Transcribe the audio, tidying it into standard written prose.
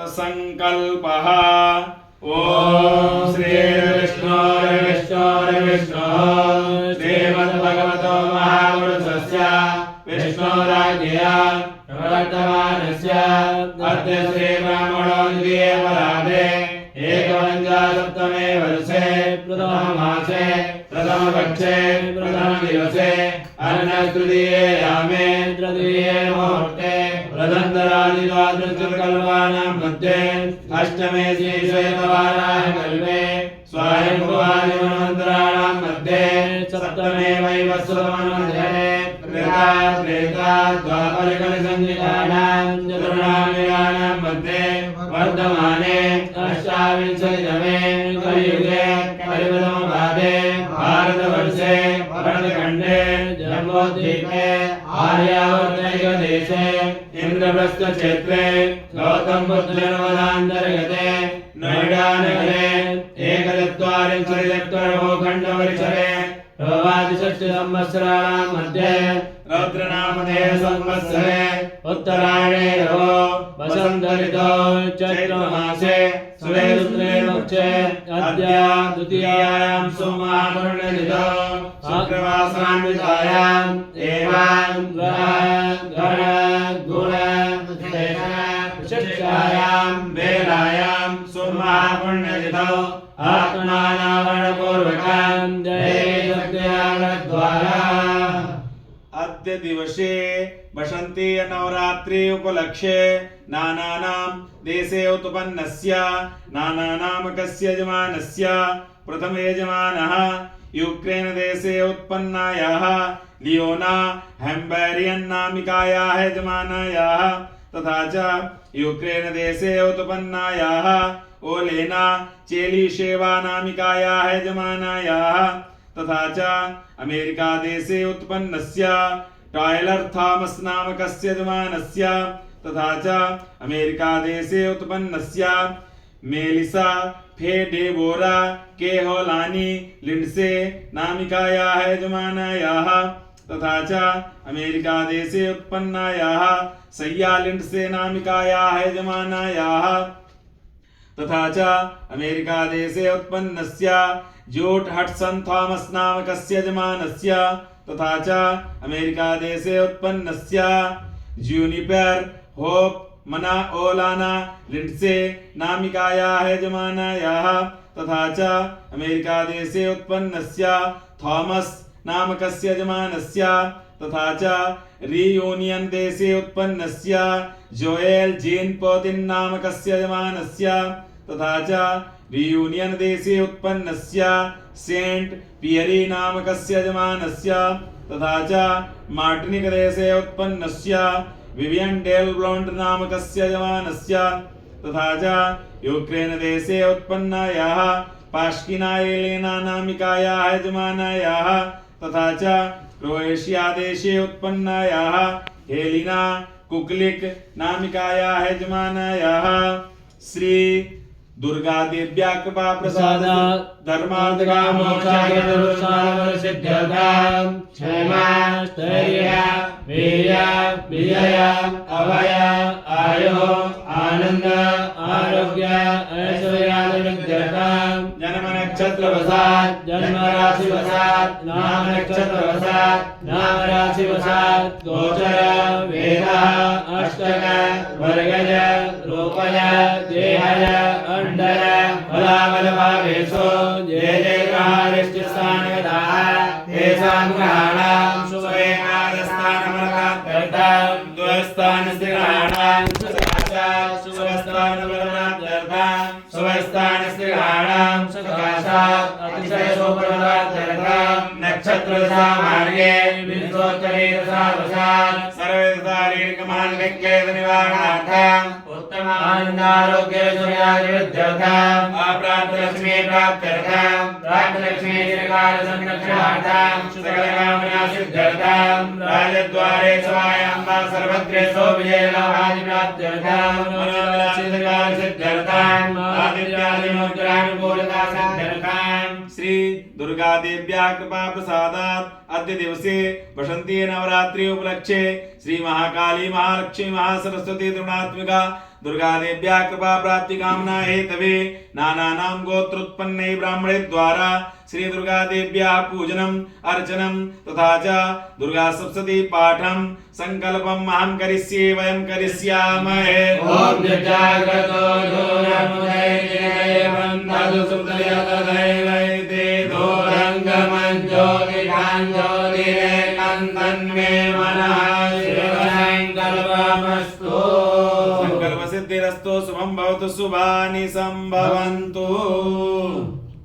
संकल्पः ओम श्री विष्णु श्रीमद्भगवतो महापुरुषस्य विष्णुराज्ञया प्रवर्तमानस्य अद्य श्री ब्राह्मणोद्गीये पराधे एकपञ्चाशत्तमे वर्षे प्रथममासे प्रथमपक्षे प्रथमदिवसे अन्नतृतीये यामे तृतीये मुहूर्ते प्रदन्तरादिद्वादशकल्पानां मध्ये अष्टमे श्रीश्वेतवाराहकल्पे स्वायम्भुवादिमन्वन्तराणां मध्ये सप्तमे वैवस्वतमन्वन्तरे त्रेता द्वापरकलिसंहितानां चतुर्णां युगानां मध्ये वर्धमाने अष्टाविंशतितमे कलियुगे कलियुगमभागे भारतवर्षे भरतखण्डे जम्बूद्वीपे आर्यावर्तैकदेशे इंद्रप्रस्थक्षेत्रे गौतमबुद्धजन्मदान्तर्गते नोएडानगरे एकचत्वारिंशत्तरभूखण्डपरिसरे प्रभावादिषष्टिसंवत्सराणां मध्ये रौद्रनामधेय संवत्सरे उत्तरायणे वसन्त ऋतौ चैत्रमासे शुक्लपक्षे अद्य द्वितीयायां सोमवासरतिथौ शुक्रवासरान्वितायाम् एवं विशिष्टायां वेलायां सोमवासरतिथौ आत्मनावरणपूर्वकं जयशक्त्यागद्वारा अद्य दिवसे वसन्तीय नवरात्रि उपलक्ष्ये नानानां देशे उत्पन्नस्य नानानामकस्य यजमानस्य प्रथम यजमानः यूक्रेन देशे उत्पन्नायाः लियोना हैम्बेरियन नामिकायाः यजमानायाः तथा च यूक्रेन देशे उत्पन्नायाः ओलेना चेलीशेवा नामिकायाः यजमानायाः तथा च अमेरिका देशे उत्पन्नस्य टायलर थॉमस नामकस्य यजमानस्य तथा च अमेरिका देशे उत्पन्नस्य मेलिसा फे डेबोरा केहोलानी लिंडसे नामिकायाः यजमानायाः तथा च अमेरिका देशे उत्पन्नायाः सय्या लिंडसे नामिकायाः यजमानायाः तथा च अमेरिका देशे उत्पन्नस्य जूट हडसन थॉमस नामकस्य यजमानस्य तथा च अमेरिका देशे उत्पन्नस्य जूनिपर होप मना ओलाना लिंडसे नामिकायाः यजमानायाः तथा च अमेरिका देशे उत्पन्नस्य थॉमस नामकस्य यजमानस्य तथा च रियूनियन देशे उत्पन्नस्य जोएल जीन पोतिन नामकस्य यजमानस्य तथा च रियूनियन देशे उत्पन्नस्य सेंट पियरी नामकस्य यजमानस्य तथा च मार्टिनिक देशे उत्पन्नस्य विवियन डेल ब्लॉन्ड नामकस्य यजमानस्य तथा च यूक्रेन देशे उत्पन्नायाः पाश्किना एलेना नामिकायाः यजमानायाः तथा च क्रोएशिया देशे उत्पन्नायाः हेलिना कुकलिक नामिकायाः यजमानायाः श्री दुर्गा देव्या कृपा प्रसादात् धर्मार्थकामोक्षार्थसिद्ध्यर्थं क्षेमस्थैर्य वीर्य विजय अभय आयुः आनंद आरोग्य ऐश्वर्यादिवृद्ध्यर्थं जन्म नक्षत्र वसात् जन्म राशि वसात् नाम नक्षत्र वसात् नाम राशि वसात् गोचर वेदः अष्टक वर्गज रूपज देहज अंडज फलाफलभावेषु ये ये ग्रहारिष्टस्थानगताः तेषां ग्रहाणां शुभेकादस्थानफलप्राप्त्यर्थं द्वयस्थानस्थिग्रहाणां शुभस्थानफलप्राप्त्यर्थं शुभस्थानस्थिग्रहाणां सकाशात् अतिशयशोभफलप्राप्त्यर्थं नक्षत्रदशामार्गे विंशोत्तरीदशावशात् सर्वशारीरिकमानसिकक्लेशनिवारणार्थं उत्तमानन्दारोग्यैश्वर्यादिवृद्ध्यर्थं अप्राप्तलक्ष्मी प्राप्त्यर्थं प्राप्तलक्ष्मी चिरकालसंरक्षणार्थं सकलकामनासिद्ध्यर्थं राजद्वारे सवायाम्बा सर्वत्रेषु विजयलाभादिप्राप्त्यर्थं मनोरथसिद्धकालसिद्ध्यर्थं आदित्यादिमुद्रानुकूलतासिद्ध्यर्थं श्री दुर्गा देव्या कृपा प्रसादात् अद्य दिवसे वसंती नवरात्रि उपलक्ष्ये श्री महाकाली महालक्ष्मी महासरस्वती त्रिगुणात्मिका दुर्गा देव्या कृपा प्राप्ति कामना हेतवे नानानां गोत्रोत्पन्ने ब्राह्मणे द्वारा श्री दुर्गा देव्या पूजनम अर्चनम तथा च दुर्गा सप्तशती पाठम संकल्पम अहं करिष्ये वयं करिष्यामहे। ओम जागृतो धूरमुदैर्यं तदु सुप्तयतदैवैते धूरङ्गमञ्ज्योतिषाञ्ज्योतिरेकं तन्मे मनः शिवसङ्कल्पमस्तु। संकल्प सिद्धिरस्तु शुभं भवतु शुभानि संभवन्तु।